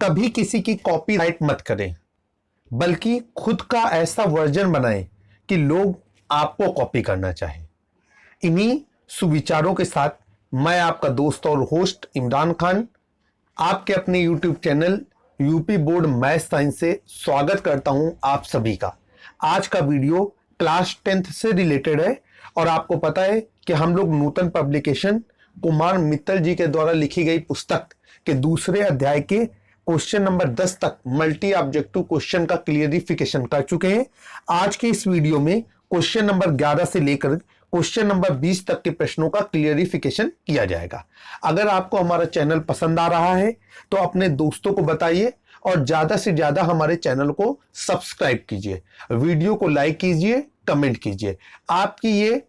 कभी किसी की कॉपीराइट मत करें, बल्कि खुद का ऐसा वर्जन बनाएं कि लोग आपको कॉपी करना चाहें। इन्हीं सुविचारों के साथ मैं आपका दोस्त और होस्ट इमरान खान आपके अपने YouTube channel UP board math science से स्वागत करता हूं आप सभी का। आज का वीडियो क्लास 10th से रिलेटेड है और आपको पता है कि हम लोग नूतन पब्लिकेशन कुमार मित्तल जी के द्वारा लिखी गई पुस्तक के दूसरे अध्याय के क्वेश्चन नंबर 10 तक मल्टी ऑब्जेक्टिव क्वेश्चन का क्लियरिफिकेशन कर चुके हैं। आज के इस वीडियो में क्वेश्चन नंबर 11 से लेकर क्वेश्चन नंबर 20 तक के प्रश्नों का क्लियरिफिकेशन किया जाएगा। अगर आपको हमारा चैनल पसंद आ रहा है तो अपने दोस्तों को बताइए और ज्यादा से ज्यादा हमारे चैनल को सब्सक्राइब कीजिए, वीडियो को लाइक कीजिए, कमेंट कीजिए। आपकी ये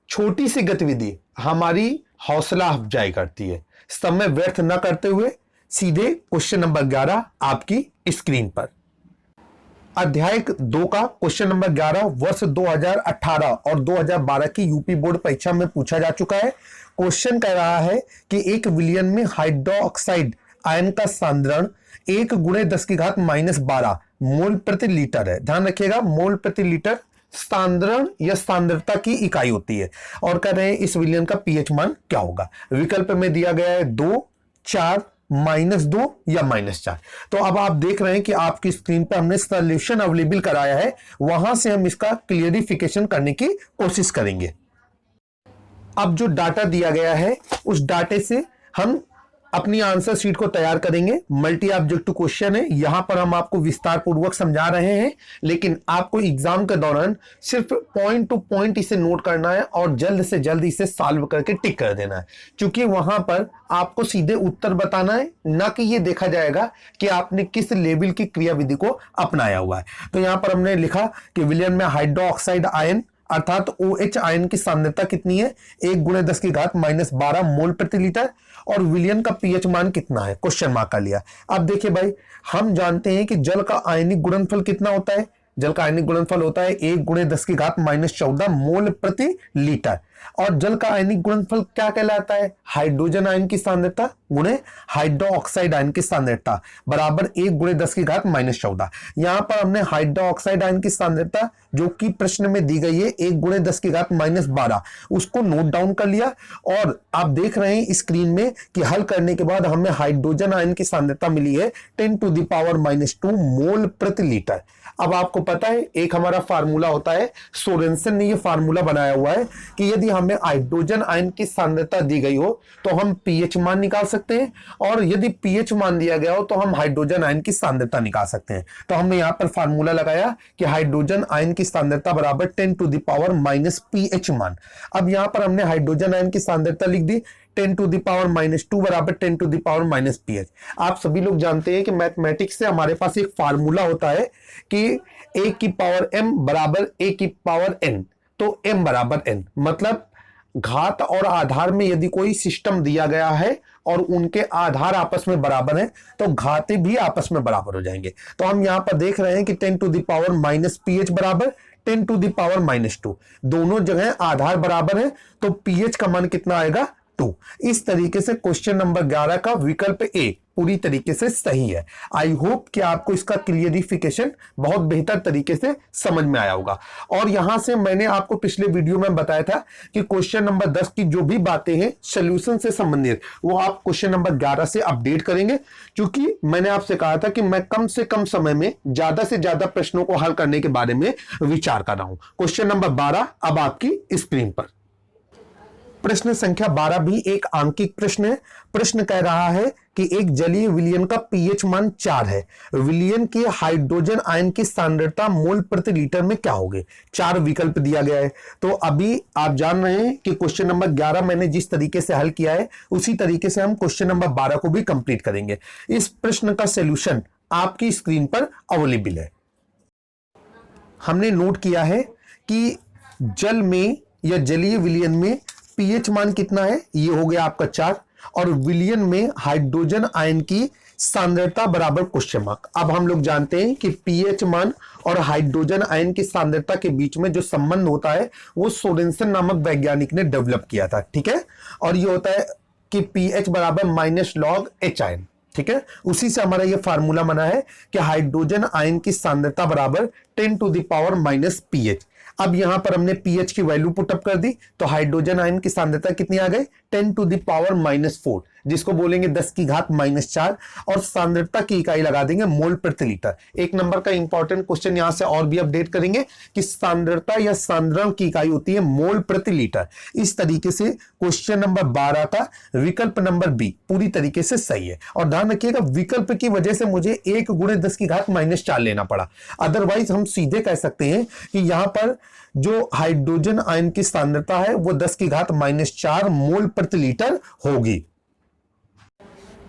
छोटी सी गतिविधि हमारी हौसला अफजाई करती है। समय व्यर्थ न करते हुए सीधे क्वेश्चन नंबर 11 आपकी स्क्रीन पर। अध्याय 2 का क्वेश्चन नंबर 11 वर्ष 2018 और 2012 की यूपी बोर्ड परीक्षा में पूछा जा चुका है। क्वेश्चन कह रहा है कि एक विलयन में हाइड्रोक्साइड आयन का सांद्रण 1 × 10⁻12 मोल प्रति लीटर है। ध्यान रखिएगा, मोल प्रति लीटर सांद्रण या सांद्रता की इकाई होती है। और कह रहे हैं इस विलयन का पीएच मान क्या होगा। विकल्प में दिया गया है 2, 4, -2 या -4। तो अब आप देख रहे हैं कि आपकी स्क्रीन पर हमने सॉल्यूशन अवेलेबल कराया है, वहां से हम इसका क्लियरिफिकेशन करने की कोशिश करेंगे। अब जो डाटा दिया गया है उस डाटे से हम अपनी आंसर शीट को तैयार करेंगे। मल्टी ऑब्जेक्टिव क्वेश्चन है, यहां पर हम आपको विस्तार पूर्वक समझा रहे हैं, लेकिन आपको एग्जाम के दौरान सिर्फ पॉइंट टू पॉइंट इसे नोट करना है और जल्द से जल्द इसे सॉल्व करके टिक कर देना है, क्योंकि वहां पर आपको सीधे उत्तर बताना है, ना कि ये देखा जाएगा कि आपने किस लेवल की क्रियाविधि को अपनाया हुआ है। तो यहां पर हमने लिखा कि विलयन में हाइड्रोक्साइड आयन अर्थात OH आयन की सांद्रता कितनी है, 1 × 10⁻12 मोल प्रति लीटर, और विलयन का पीएच मान कितना है, क्वेश्चन मार्क का लिया। अब देखिए भाई, हम जानते हैं कि जल का आयनिक गुणनफल कितना होता है। जल का आयनिक गुणनफल होता है 1 × 10⁻14 मोल प्रति लीटर। और जल का आयनिक गुणनफल क्या कहलाता है, हाइड्रोजन आयन की सांद्रता गुणे हाइड्रोक्साइड आयन की सांद्रता बराबर 1 × 10⁻14। यहां पर हमने हाइड्रोक्साइड आयन की सांद्रता जो कि प्रश्न में दी गई है 1 × 10⁻12 उसको नोट डाउन कर लिया। और आप देख रहे हैं स्क्रीन में कि हल करने के बाद हमें हाइड्रोजन आयन की सांद्रता मिली है 10⁻2 मोल प्रति लीटर। अब आपको पता है एक हमारा फार्मूला होता है, सोरेनसन ने यह फार्मूला बनाया हुआ है कि यदि हमें हाइड्रोजन आयन की सांद्रता दी गई हो तो हम पीएच मान निकाल सकते हैं, और यदि पीएच मान दिया गया हो तो हम हाइड्रोजन आयन की सांद्रता निकाल सकते हैं। तो हमने यहां पर फार्मूला लगाया कि हाइड्रोजन आयन की सांद्रता बराबर 10⁻⁻ पीएच मान। अब यहां पर हमने हाइड्रोजन आयन की सांद्रता लिख दी 10⁻2 बराबर 10⁻⁻ पीएच। आप सभी लोग जानते हैं कि मैथमेटिक्स से हमारे पास एक फार्मूला होता है कि a⁻m बराबर a⁻n। तो m बराबर n, मतलब घात और आधार में यदि कोई सिस्टम दिया गया है और उनके आधार आपस में बराबर हैं तो घाते भी आपस में बराबर हो जाएंगे। तो हम यहां पर देख रहे हैं कि 10⁻⁻ पीएच बराबर 10⁻2। दोनों जगह आधार बराबर है तो पीएच का मान कितना आएगा, 2। इस तरीके से क्वेश्चन नंबर 11 का विकल्प ए पूरी तरीके से सही है। आई होप कि आपको इसका क्लियरिफिकेशन बहुत बेहतर तरीके से समझ में आया होगा। और यहां से मैंने आपको पिछले वीडियो में बताया था कि क्वेश्चन नंबर 10 की जो भी बातें हैं सॉल्यूशन से संबंधित वो आप क्वेश्चन नंबर 11 से अपडेट करेंगे, क्योंकि मैंने आपसे कहा था कि मैं कम से कम समय में ज्यादा से ज्यादा प्रश्नों को हल करने के बारे में विचार कर रहा हूं। क्वेश्चन नंबर 12 अब आपकी स्क्रीन पर। प्रश्न संख्या 12 भी एक आंकिक प्रश्न है। प्रश्न कह रहा है कि एक जलीय विलयन का पीएच मान 4 है। विलयन के हाइड्रोजन आयन की सांद्रता मोल प्रति लीटर में क्या होगी। 4 विकल्प दिया गया है। तो अभी आप जान रहे हैं कि क्वेश्चन नंबर 11 मैंने जिस तरीके से हल किया है उसी तरीके से हम क्वेश्चन नंबर 12 को भी कंप्लीट करेंगे। इस प्रश्न का सोल्यूशन आपकी स्क्रीन पर अवेलेबल है। हमने नोट किया है कि जल में या जलीय विलयन में पीएच मान कितना है, ये हो गया आपका 4, और विलयन में हाइड्रोजन आयन की सांद्रता बराबर क्वेश्चन मार्क। अब हम लोग जानते हैं कि पीएच मान और हाइड्रोजन आयन की सांद्रता के बीच में जो संबंध होता है वो सोरेनसन नामक वैज्ञानिक ने डेवलप किया था, ठीक है। और ये होता है कि पीएच बराबर -log H आयन। ठीक है, उसी से हमारा ये फार्मूला बना है कि हाइड्रोजन आयन की सांद्रता बराबर 10 to the power minus pH. अब यहां पर हमने पीएच की वैल्यू पुटअप कर दी, तो हाइड्रोजन आयन की सांद्रता कितनी आ गई, 10 टू द पावर माइनस 4, जिसको बोलेंगे 10 की घात माइनस 4, और सांद्रता की इकाई लगा देंगे मोल प्रति लीटर। एक नंबर का इंपॉर्टेंट क्वेश्चन यहां से और भी अपडेट करेंगे कि सांद्रता या सांद्रण की इकाई होती है मोल प्रति लीटर। इस तरीके से क्वेश्चन नंबर 12 का विकल्प नंबर बी पूरी तरीके से सही है। और ध्यान रखिएगा, विकल्प की वजह से मुझे 1 गुणे 10 की घात माइनस 4 लेना पड़ा, अदरवाइज हम सीधे कह सकते हैं कि यहां पर जो हाइड्रोजन आयन की सांद्रता है वो 10 की घात माइनस 4 मोल प्रति लीटर होगी।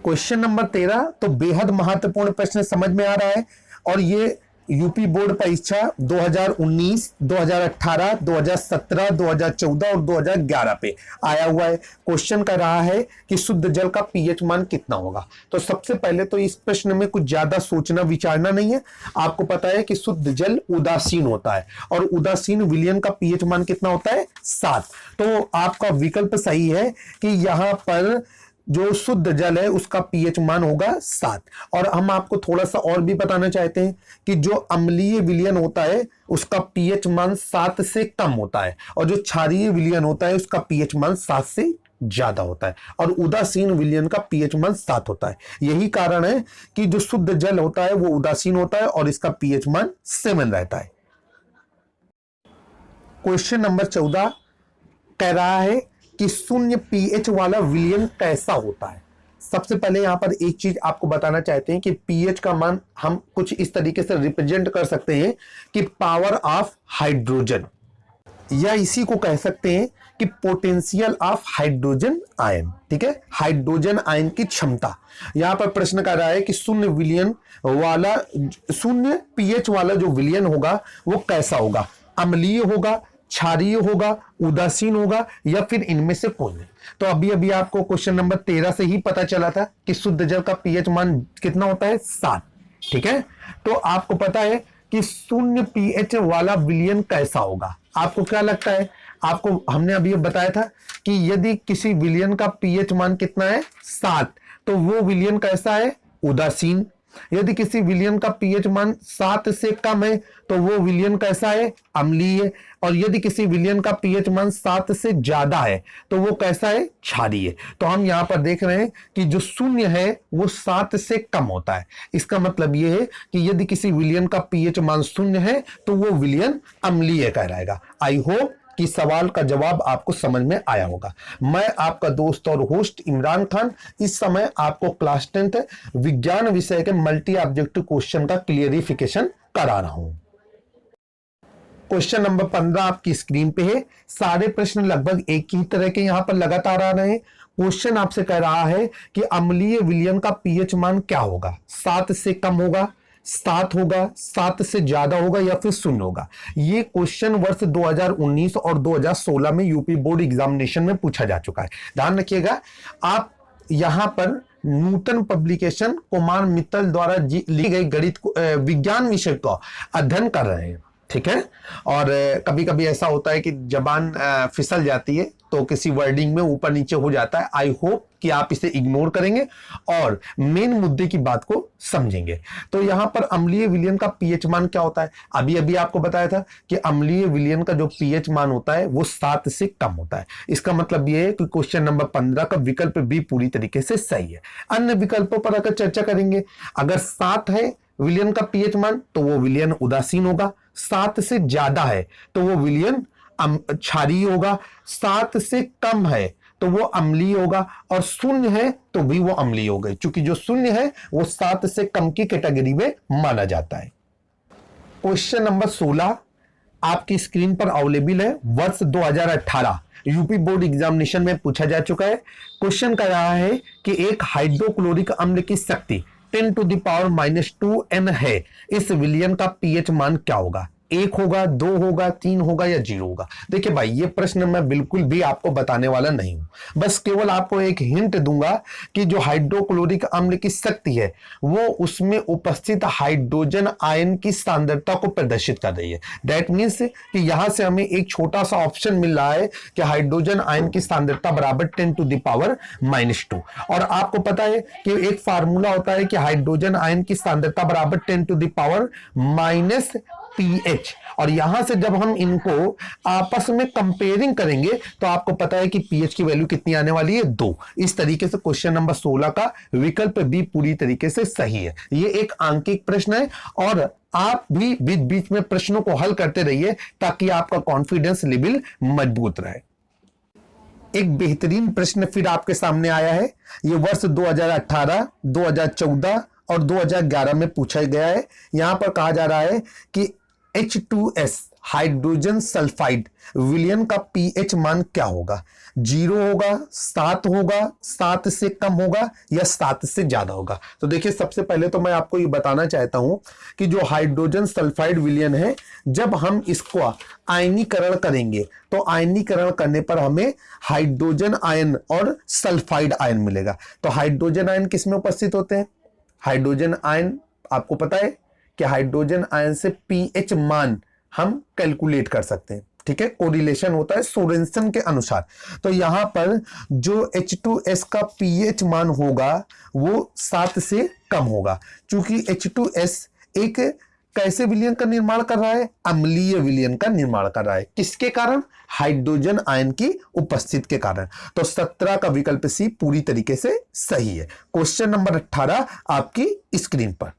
क्वेश्चन नंबर 13 तो बेहद महत्वपूर्ण प्रश्न समझ में आ रहा है, और ये यूपी बोर्ड परीक्षा 2019, 2018, 2017, 2014 और 2011 पे आया हुआ है। क्वेश्चन कर रहा है कि शुद्ध जल का पीएच मान कितना होगा। तो सबसे पहले तो इस प्रश्न में कुछ ज्यादा सोचना विचारना नहीं है। आपको पता है कि शुद्ध जल उदासीन होता है, और उदासीन विलयन का पीएच मान कितना होता है, 7। तो आपका विकल्प सही है कि यहां पर जो शुद्ध जल है उसका पीएच मान होगा 7। और हम आपको थोड़ा सा और भी बताना चाहते हैं कि जो अम्लीय विलयन होता है उसका पीएच मान 7 से कम होता है, और जो क्षारीय विलयन होता है उसका पीएच मान 7 से ज्यादा होता है, और उदासीन विलयन का पीएच मान 7 होता है। यही कारण है कि जो शुद्ध जल होता है वो उदासीन होता है और इसका पीएच मान 7 रहता है। क्वेश्चन नंबर 14 कह रहा है कि शून्य पीएच वाला विलयन कैसा होता है। सबसे पहले यहां पर एक चीज आपको बताना चाहते हैं कि पीएच का मान हम कुछ इस तरीके से रिप्रेजेंट कर सकते हैं कि पावर ऑफ हाइड्रोजन, या इसी को कह सकते हैं कि पोटेंशियल ऑफ हाइड्रोजन आयन। ठीक है, हाइड्रोजन आयन की क्षमता। यहां पर प्रश्न कर रहा है कि शून्य पीएच वाला जो विलयन होगा वो कैसा होगा, अम्लीय होगा, क्षारीय होगा, उदासीन होगा, या फिर इनमें से कोई नहीं। तो अभी अभी आपको क्वेश्चन नंबर 13 से ही पता चला था कि शुद्ध जल का पीएच मान कितना होता है, 7। ठीक है, तो आपको पता है कि शून्य पीएच वाला विलयन कैसा होगा। आपको क्या लगता है, आपको हमने अभी बताया था कि यदि किसी विलयन का पीएच मान कितना है, 7, तो वो विलयन कैसा है, उदासीन। यदि किसी विलयन का पीएच मान 7 से कम है तो वो विलयन कैसा है, अम्लीय। और यदि किसी विलयन का पीएच मान 7 से ज्यादा है तो वो कैसा है, क्षारीय। तो हम यहां पर देख रहे हैं कि जो शून्य है वो 7 से कम होता है। इसका मतलब ये है कि यदि किसी विलयन का पीएच मान 0 है तो वो विलयन अम्लीय कहलाएगा। आई होप कि सवाल का जवाब आपको समझ में आया होगा। मैं आपका दोस्त और होस्ट इमरान खान इस समय आपको क्लास 10th विज्ञान विषय के मल्टी ऑब्जेक्टिव क्वेश्चन का क्लियरिफिकेशन करा रहा हूं। क्वेश्चन नंबर 15 आपकी स्क्रीन पे है। सारे प्रश्न लगभग एक ही तरह के यहां पर लगातार आ रहे हैं। क्वेश्चन आपसे कह रहा है कि अम्लीय विलयन का पीएच मान क्या होगा, 7 से कम होगा, 7 होगा, 7 से ज्यादा होगा, या फिर 0 होगा। ये क्वेश्चन वर्ष 2019 और 2016 में यूपी बोर्ड एग्जामिनेशन में पूछा जा चुका है। ध्यान रखिएगा, आप यहां पर नूतन पब्लिकेशन कुमार मित्तल द्वारा ली गई गणित विज्ञान विषय का अध्ययन कर रहे हैं। ठीक है, और कभी कभी ऐसा होता है कि जबान फिसल जाती है तो किसी वर्डिंग में ऊपर नीचे हो जाता है। आई होप कि आप इसे इग्नोर करेंगे और मेन मुद्दे की बात को समझेंगे। तो यहां पर अम्लीय विलयन का पीएच मान क्या होता है, अभी अभी आपको बताया था कि अम्लीय विलयन का जो पीएच मान होता है वो 7 से कम होता है। इसका मतलब यह है कि क्वेश्चन नंबर 15 का विकल्प बी पूरी तरीके से सही है। अन्य विकल्पों पर अगर चर्चा करेंगे, अगर 7 है विलयन का पीएच मान तो वो विलयन उदासीन होगा, 7 से ज्यादा है तो वो विलयन क्षारीय होगा, 7 से कम है तो वो अम्लीय होगा, और 0 है तो भी वो अम्लीय हो गए, क्योंकि जो 0 है वो 7 से कम की कैटेगरी में माना जाता है। क्वेश्चन नंबर 16 आपकी स्क्रीन पर अवेलेबल है। वर्ष 2018 यूपी बोर्ड एग्जामिनेशन में पूछा जा चुका है। क्वेश्चन कर रहा है कि एक हाइड्रोक्लोरिक अम्ल की शक्ति 10 टू द पावर -2 N है, इस विलयन का पीएच मान क्या होगा। 1 होगा, 2 होगा, 3 होगा या 0 होगा? देखिए भाई, ये प्रश्न मैं बिल्कुल भी आपको बताने वाला नहीं हूं, बस केवल आपको एक हिंट दूंगा कि जो हाइड्रोक्लोरिक अम्ल की शक्ति है वो उसमें उपस्थित हाइड्रोजन आयन की सांद्रता को प्रदर्शित कर रही है। दैट मीन्स कि यहां से हमें एक छोटा सा ऑप्शन मिल रहा है कि हाइड्रोजन आयन की सांद्रता बराबर 10⁻⁻²। और आपको पता है कि एक फार्मूला होता है कि हाइड्रोजन आयन की सांद्रता बराबर 10⁻⁻pH। और यहां से जब हम इनको आपस में कंपेयरिंग करेंगे तो आपको पता है कि pH की वैल्यू कितनी आने वाली है, 2। इस तरीके से क्वेश्चन नंबर 16 का विकल्प बी पूरी तरीके से सही है। ये एक आंकिक प्रश्न है और आप भी बीच बीच में प्रश्नों को हल करते रहिए ताकि आपका कॉन्फिडेंस लेवल मजबूत रहे। एक बेहतरीन प्रश्न फिर आपके सामने आया है। ये वर्ष 2018, 2014 और 2011 में पूछा गया है। यहां पर कहा जा रहा है कि H2S हाइड्रोजन सल्फाइड विलयन का पीएच मान क्या होगा? 0 होगा, 7 होगा, 7 से कम होगा या 7 से ज्यादा होगा? तो देखिए, सबसे पहले तो मैं आपको ये बताना चाहता हूं कि जो हाइड्रोजन सल्फाइड विलयन है, जब हम इसको आयनीकरण करेंगे तो आयनीकरण करने पर हमें हाइड्रोजन आयन और सल्फाइड आयन मिलेगा। तो हाइड्रोजन आयन किसमें उपस्थित होते हैं? हाइड्रोजन आयन, आपको पता है कि हाइड्रोजन आयन से पीएच मान हम कैलकुलेट कर सकते हैं, ठीक है? कोरिलेशन होता है सोरेनसन के अनुसार। तो यहां पर जो H2S का पीएच मान होगा वो 7 से कम होगा, क्योंकि H2S एक कैसे विलयन का निर्माण कर रहा है? अम्लीय विलयन का निर्माण कर रहा है। किसके कारण? हाइड्रोजन आयन की उपस्थिति के कारण। तो 17 का विकल्प सी पूरी तरीके से सही है। क्वेश्चन नंबर 18 आपकी स्क्रीन पर।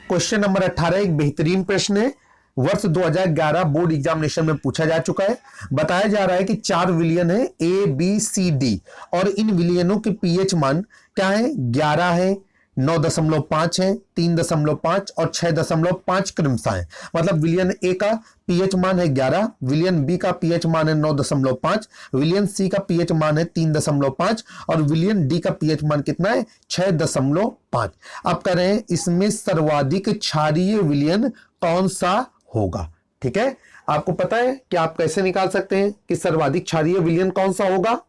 क्वेश्चन नंबर 18 एक बेहतरीन प्रश्न है। वर्ष 2011 बोर्ड एग्जामिनेशन में पूछा जा चुका है। बताया जा रहा है कि 4 विलयन है ए बी सी डी और इन विलयनों के पीएच मान क्या है? 11 है, 9.5 है, 3.5 और 6.5 क्रमशः है। मतलब विलयन ए का पीएच मान है 11, विलयन बी का पीएच मान है 9.5, विलयन सी का पीएच मान है 3.5 और विलयन डी का पीएच मान कितना है? 6.5। अब कह रहे हैं इसमें सर्वाधिक क्षारीय विलयन कौन सा होगा? ठीक है, आपको पता है कि आप कैसे निकाल सकते हैं कि सर्वाधिक क्षारीय विलयन कौन सा होगा?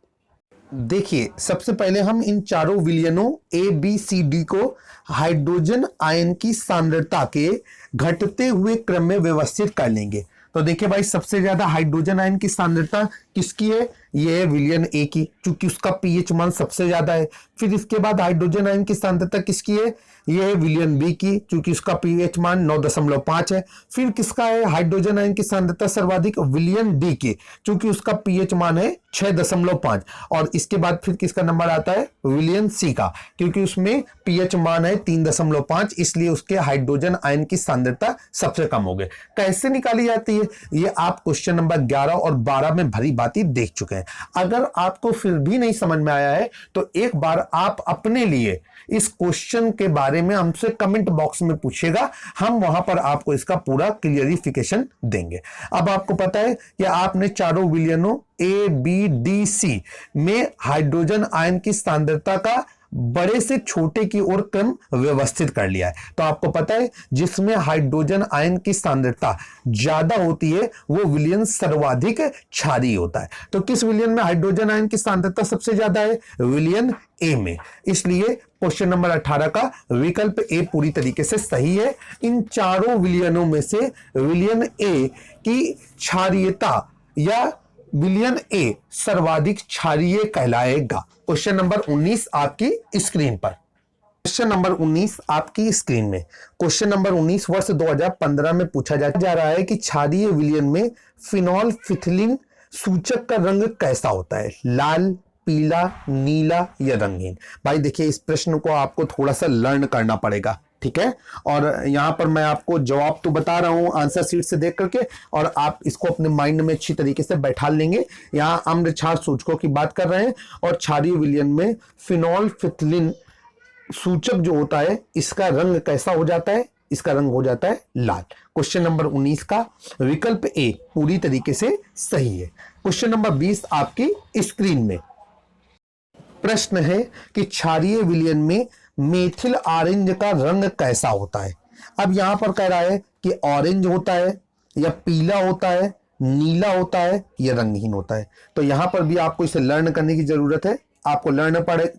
देखिए, सबसे पहले हम इन चारों विलयनों ए बी सी डी को हाइड्रोजन आयन की सांद्रता के घटते हुए क्रम में व्यवस्थित कर लेंगे। तो देखिए भाई, सबसे ज्यादा हाइड्रोजन आयन की सांद्रता किसकी है? ये है विलयन ए की, क्योंकि उसका पीएच मान सबसे ज्यादा है। फिर इसके बाद हाइड्रोजन आयन की सांद्रता किसकी है? ये है विलयन बी की, क्योंकि उसका पीएच मान 9.5 है। फिर किसका है हाइड्रोजन आयन की सांद्रता सर्वाधिक? विलयन डी की, क्योंकि उसका पीएच मान है 6.5। और इसके बाद फिर किसका नंबर आता है? विलयन सी का, क्योंकि उसमें पीएच मान है 3.5, इसलिए उसके हाइड्रोजन आयन की सांद्रता सबसे कम हो गई। कैसे निकाली जाती है ये आप क्वेश्चन नंबर 11 और 12 में भरी बाती देख चुके हैं। अगर आपको फिर भी नहीं समझ में आया है तो एक बार आप अपने लिए इस क्वेश्चन के बारे में हमसे कमेंट बॉक्स में पूछिएगा, हम वहां पर आपको इसका पूरा क्लियरिफिकेशन देंगे। अब आपको पता है कि आपने चारों विलयनों ए बी डी सी में हाइड्रोजन आयन की सांद्रता का बड़े से छोटे की ओर क्रम व्यवस्थित कर लिया है। तो आपको पता है जिसमें हाइड्रोजन आयन की सांद्रता ज्यादा होती है वो विलयन सर्वाधिक क्षारीय होता है। तो किस विलयन में हाइड्रोजन आयन की सांद्रता सबसे ज्यादा है? विलयन ए में। इसलिए क्वेश्चन नंबर 18 का विकल्प ए पूरी तरीके से सही है। इन चारों विलयनों में से विलयन ए की क्षारीयता या विलयन ए सर्वाधिक क्षारीय कहलाएगा। क्वेश्चन नंबर 19 आपकी स्क्रीन पर। क्वेश्चन नंबर 19 आपकी स्क्रीन में। क्वेश्चन नंबर 19 वर्ष 2015 में पूछा जा रहा है कि क्षारीय विलयन में फिनॉल फिथिलीन सूचक का रंग कैसा होता है? लाल, पीला, नीला या रंगीन? भाई देखिए, इस प्रश्न को आपको थोड़ा सा लर्न करना पड़ेगा, ठीक है? और यहां पर मैं आपको जवाब तो बता रहा हूं आंसर शीट से देख करके, और आप इसको अपने माइंड में अच्छी तरीके से बैठा लेंगे। यहां अम्ल क्षार सूचकों की बात कर रहे हैं और क्षारीय विलयन में फिनॉल फिथिलीन सूचक जो होता है इसका रंग कैसा हो जाता है? इसका रंग हो जाता है लाल। क्वेश्चन नंबर 19 का विकल्प ए पूरी तरीके से सही है। क्वेश्चन नंबर 20 आपकी स्क्रीन में। प्रश्न है कि क्षारीय विलयन में मेथिल ऑरेंज का रंग कैसा होता है? अब यहां पर कह रहा है कि ऑरेंज होता है या पीला होता है, नीला होता है या रंगहीन होता है। तो यहां पर भी आपको इसे लर्न करने की जरूरत है, आपको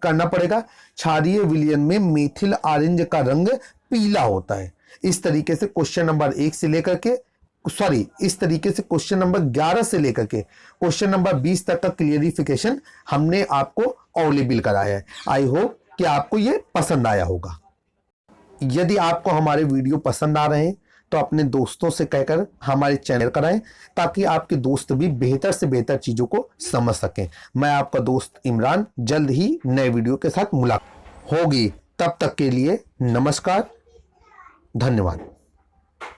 करना पड़ेगा। क्षारीय विलयन में मेथिल ऑरेंज का रंग पीला होता है। इस तरीके से क्वेश्चन नंबर 1 से लेकर के इस तरीके से क्वेश्चन नंबर 11 से लेकर के क्वेश्चन नंबर 20 तक का क्लियरिफिकेशन हमने आपको अवेलेबल कराया है। आई होप कि आपको ये पसंद आया होगा। यदि आपको हमारे वीडियो पसंद आ रहे हैं तो अपने दोस्तों से कहकर हमारे चैनल कराएं, ताकि आपके दोस्त भी बेहतर से बेहतर चीजों को समझ सकें। मैं आपका दोस्त इमरान, जल्द ही नए वीडियो के साथ मुलाकात होगी। तब तक के लिए नमस्कार, धन्यवाद।